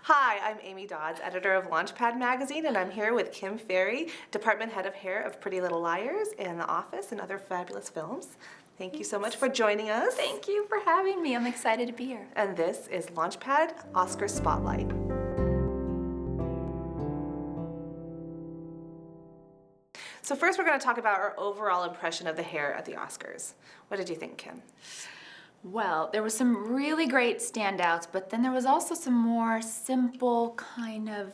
Hi, I'm Amy Dodds, editor of Launchpad magazine, and I'm here with Kim Ferry, department head of hair of Pretty Little Liars and The Office and other fabulous films. Thank you so much for joining us. Thank you for having me. I'm excited to be here. And this is Launchpad Oscar Spotlight. So first we're going to talk about our overall impression of the hair at the Oscars. What did you think, Kim? Well, there were some really great standouts, but then there was also some more simple kind of,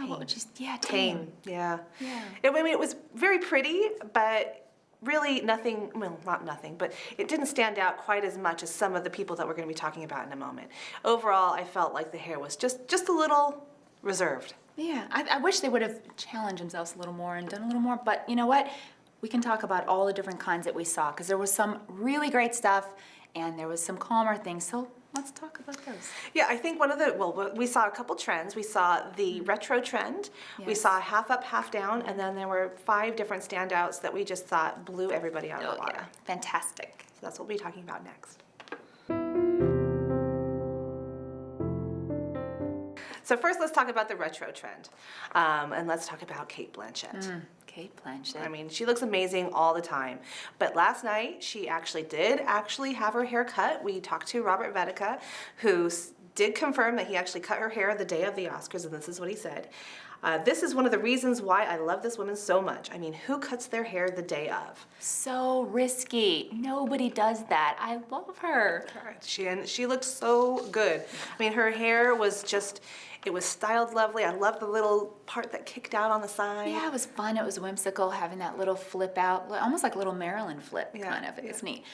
what would you, tame. Yeah. Yeah. I mean, it was very pretty, but really nothing, well, not nothing, but it didn't stand out quite as much as some of the people that we're going to be talking about in a moment. Overall, I felt like the hair was just a little reserved. Yeah, I wish they would have challenged themselves a little more and done a little more, but you know what? We can talk about all the different kinds that we saw, because there was some really great stuff, and there was some calmer things, so let's talk about those. Yeah, I think we saw a couple trends. We saw the retro trend, Yes. We saw half up, half down, and then there were 5 different standouts that we just thought blew everybody out of the water. Yeah. Fantastic. So that's what we'll be talking about next. So first, let's talk about the retro trend, and let's talk about Cate Blanchett. Cate Blanchett. I mean, she looks amazing all the time, but last night she did have her hair cut. We talked to Robert Vedica, who did confirm that he actually cut her hair the day of the Oscars, and this is what he said. This is one of the reasons why I love this woman so much. I mean, who cuts their hair the day of? So risky. Nobody does that. I love her. She looked so good. I mean, her hair was it was styled lovely. I love the little part that kicked out on the side. Yeah, it was fun. It was whimsical, having that little flip out, almost like a little Marilyn flip, kind of. It was neat.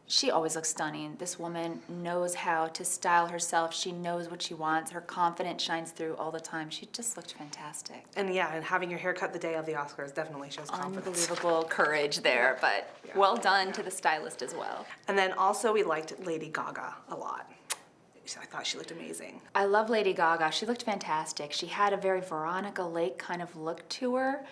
She always looks stunning. This woman knows how to style herself. She knows what she wants. Her confidence shines through all the time. She just looked fantastic. And yeah, and having your hair cut the day of the Oscars definitely shows confidence. Unbelievable courage there, but well done to the stylist as well. And then also we liked Lady Gaga a lot. I thought she looked amazing. I love Lady Gaga. She looked fantastic. She had a very Veronica Lake kind of look to her.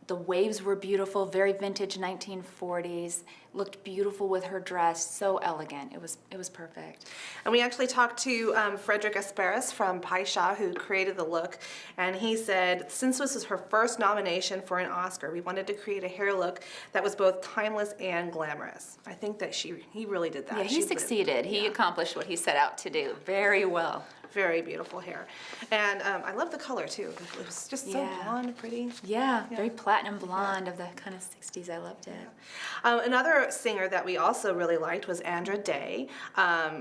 The waves were beautiful, very vintage 1940s. Looked beautiful with her dress, so elegant. It was perfect. And we actually talked to Frederick Asperis from Paisha, who created the look, and he said, since this was her first nomination for an Oscar, we wanted to create a hair look that was both timeless and glamorous. I think that he really did that. Yeah, he succeeded. He accomplished what he set out to do very well. Very beautiful hair. And I love the color too. It was just so blonde, pretty. Yeah, very platinum blonde of the kind of 60s. I loved it. Another singer that we also really liked was Andra Day.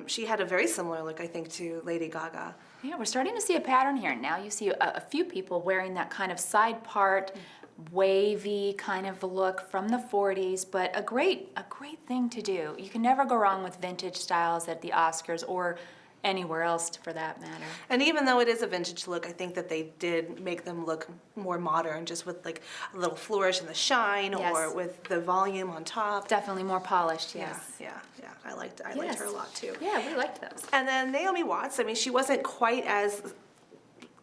She had a very similar look, I think, to Lady Gaga. Yeah, we're starting to see a pattern here. Now you see a few people wearing that kind of side part, wavy kind of look from the 40s, but a great thing to do. You can never go wrong with vintage styles at the Oscars or anywhere else for that matter. And even though it is a vintage look, I think that they did make them look more modern, just with like a little flourish and the shine, or with the volume on top. Definitely more polished, yes. Yeah. I liked her a lot too. Yeah, we liked those. And then Naomi Watts, I mean, she wasn't quite as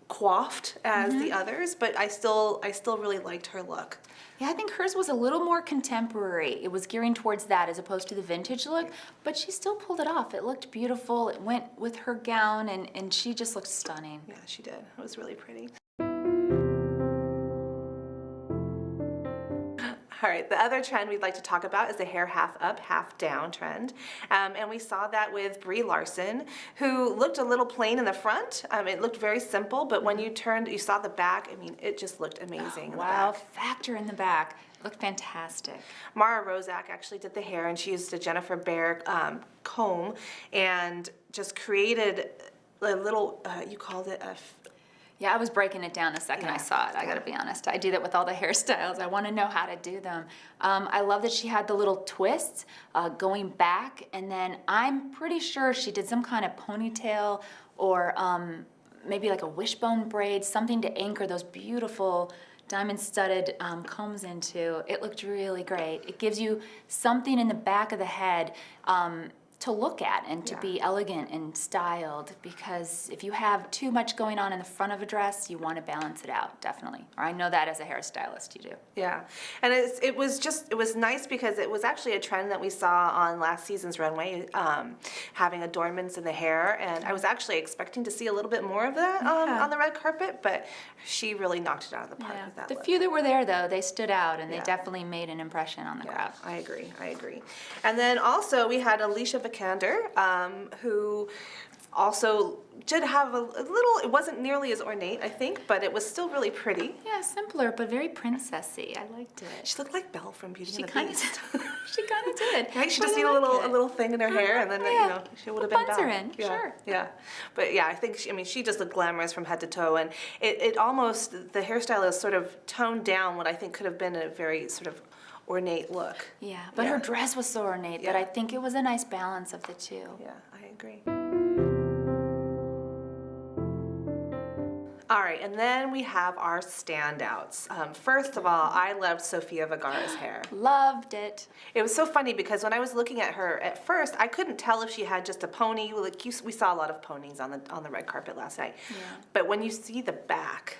coiffed as the others, but I still really liked her look. Yeah, I think hers was a little more contemporary. It was gearing towards that as opposed to the vintage look, but she still pulled it off. It looked beautiful. It went with her gown, and she just looked stunning. Yeah, she did. It was really pretty. All right, the other trend we'd like to talk about is the hair half up, half down trend. And we saw that with BRIE LARSEN, who looked a little plain in the front. It looked very simple, but when you saw the back, I mean, it just looked amazing. Wow, factor in the back. Looked fantastic. Mara Rozak actually did the hair, and she used a Jennifer Behr comb and just created a little, you called it a... Yeah, I was breaking it down the second I saw it. I gotta be honest. I do that with all the hairstyles. I wanna know how to do them. I love that she had the little twists going back, and then I'm pretty sure she did some kind of ponytail or maybe like a wishbone braid, something to anchor those beautiful diamond-studded combs into. It looked really great. It gives you something in the back of the head to look at and to be elegant and styled, because if you have too much going on in the front of a dress, you want to balance it out, definitely. Or I know that as a hairstylist, you do. Yeah, and it was nice because it was actually a trend that we saw on last season's runway, having adornments in the hair, and I was actually expecting to see a little bit more of that on the red carpet, but she really knocked it out of the park with that The look. few that were there, though, they stood out, and they definitely made an impression on the crowd. I agree. And then also we had ALICIA VIKANDER, who also did have a little, it wasn't nearly as ornate, I think, but it was still really pretty. Yeah, simpler, but very princessy. I liked it. She looked like Belle from Beauty and the Kinda Beast. She kind of did. Right? She just needed a little thing in her hair, and then she would have been buns Belle. are in, sure. Yeah, but yeah, I think she just looked glamorous from head to toe, and it almost, the hairstylist sort of toned down what I think could have been a very sort of ornate look. Yeah, but her dress was so ornate that I think it was a nice balance of the two. Yeah, I agree. All right, and then we have our standouts. First of all, I loved Sofia Vergara's hair. Loved it. It was so funny because when I was looking at her at first, I couldn't tell if she had just a pony. Like we saw a lot of ponies on the red carpet last night. Yeah. But when you see the back,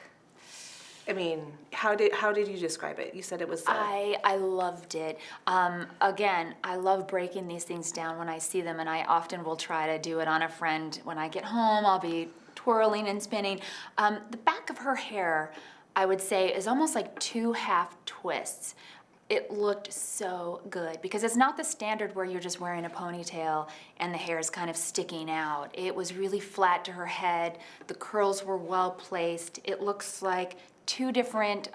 I mean, how did you describe it? You said it was. I loved it. Again, I love breaking these things down when I see them, and I often will try to do it on a friend. When I get home, I'll be twirling and spinning. The back of her hair, I would say, is almost like two half twists. It looked so good because it's not the standard where you're just wearing a ponytail and the hair is kind of sticking out. It was really flat to her head. The curls were well placed. It looks like two different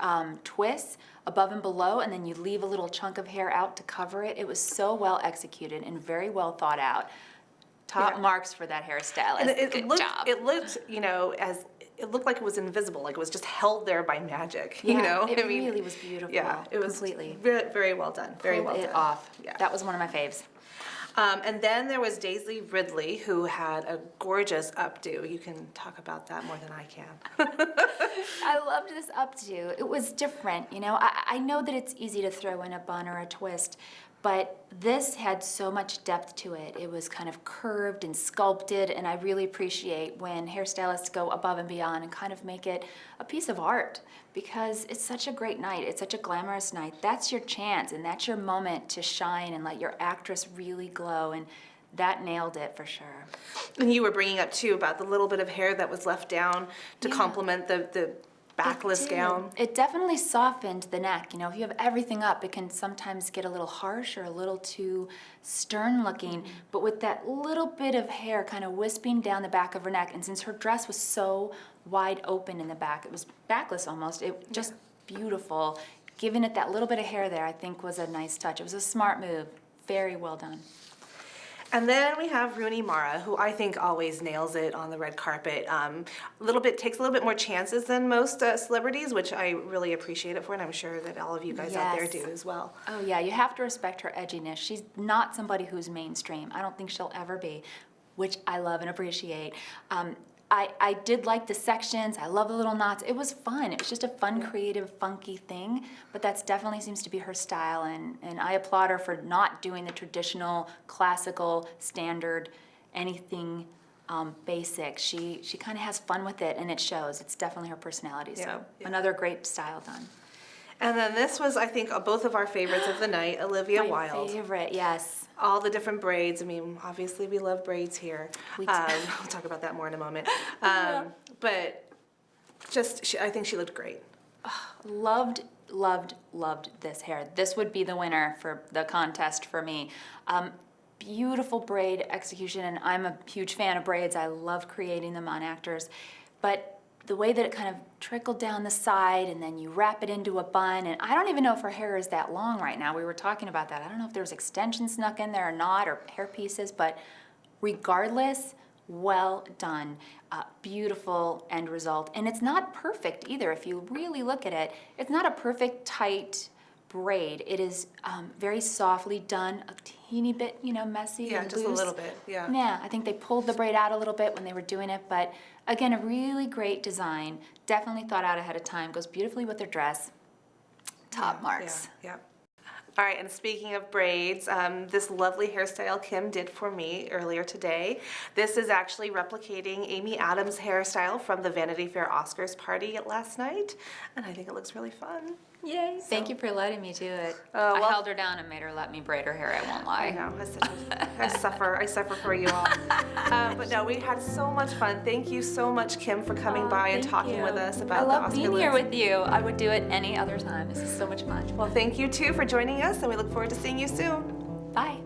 twists, above and below, and then you leave a little chunk of hair out to cover it. It was so well executed and very well thought out. Top marks for that hairstylist. And Good looked, job. It looked, as it looked like it was invisible, like it was just held there by magic. Yeah, it really was beautiful. Yeah, it was completely very, very well done. Very well pulled done. it off. Yeah. That was one of my faves. And then there was Daisley Ridley, who had a gorgeous updo. You can talk about that more than I can. I loved this updo. It was different, I know that it's easy to throw in a bun or a twist, but this had so much depth to it. It was kind of curved and sculpted, and I really appreciate when hairstylists go above and beyond and kind of make it a piece of art, because it's such a great night. It's such a glamorous night. That's your chance, and that's your moment to shine and let your actress really glow, and that nailed it for sure. And you were bringing up, too, about the little bit of hair that was left down to complement the backless gown. It definitely softened the neck. If you have everything up, it can sometimes get a little harsh or a little too stern looking. But with that little bit of hair kind of wisping down the back of her neck, and since her dress was so wide open in the back, it was backless almost, it just beautiful. Giving it that little bit of hair there, I think, was a nice touch. It was a smart move. Very well done. And then we have Rooney Mara, who I think always nails it on the red carpet. Takes a little bit more chances than most celebrities, which I really appreciate it for, and I'm sure that all of you guys out there do as well. Oh yeah, you have to respect her edginess. She's not somebody who's mainstream. I don't think she'll ever be, which I love and appreciate. I did like the sections. I love the little knots. It was fun. It was just a fun, creative, funky thing, but that definitely seems to be her style, and I applaud her for not doing the traditional, classical, standard, anything basic. She kind of has fun with it, and it shows. It's definitely her personality, so another great style done. And then this was, I think, both of our favorites of the night, Olivia Wilde. My favorite, yes. All the different braids. I mean, obviously we love braids here. We'll talk about that more in a moment. But I think she looked great. Loved this hair. This would be the winner for the contest for me. Beautiful braid execution, and I'm a huge fan of braids. I love creating them on actors. But the way that it kind of trickled down the side, and then you wrap it into a bun, and I don't even know if her hair is that long right now. We were talking about that. I don't know if there's extensions snuck in there or not, or hair pieces, but regardless, well done. Beautiful end result. And it's not perfect either. If you really look at it, it's not a perfect, tight braid. It is very softly done, a teeny bit, messy and just loose. a little bit, yeah. Yeah, I think they pulled the braid out a little bit when they were doing it, but again, a really great design. Definitely thought out ahead of time. Goes beautifully with their dress. Top marks. Yeah. All right, and speaking of braids, this lovely hairstyle Kim did for me earlier today. This is actually replicating Amy Adams' hairstyle from the Vanity Fair Oscars party last night, and I think it looks really fun. Yay. Thank you for letting me do it. well- I held her down and made her let me braid her hair, I won't lie. I know, I suffer for you all. But no, we had so much fun. Thank you so much, Kim, for coming by and Thank talking you. with us I about the love Oscar being here list. with you. I would do it any other time. This is so much fun. Well, thank you too for joining us, and we look forward to seeing you soon. Bye.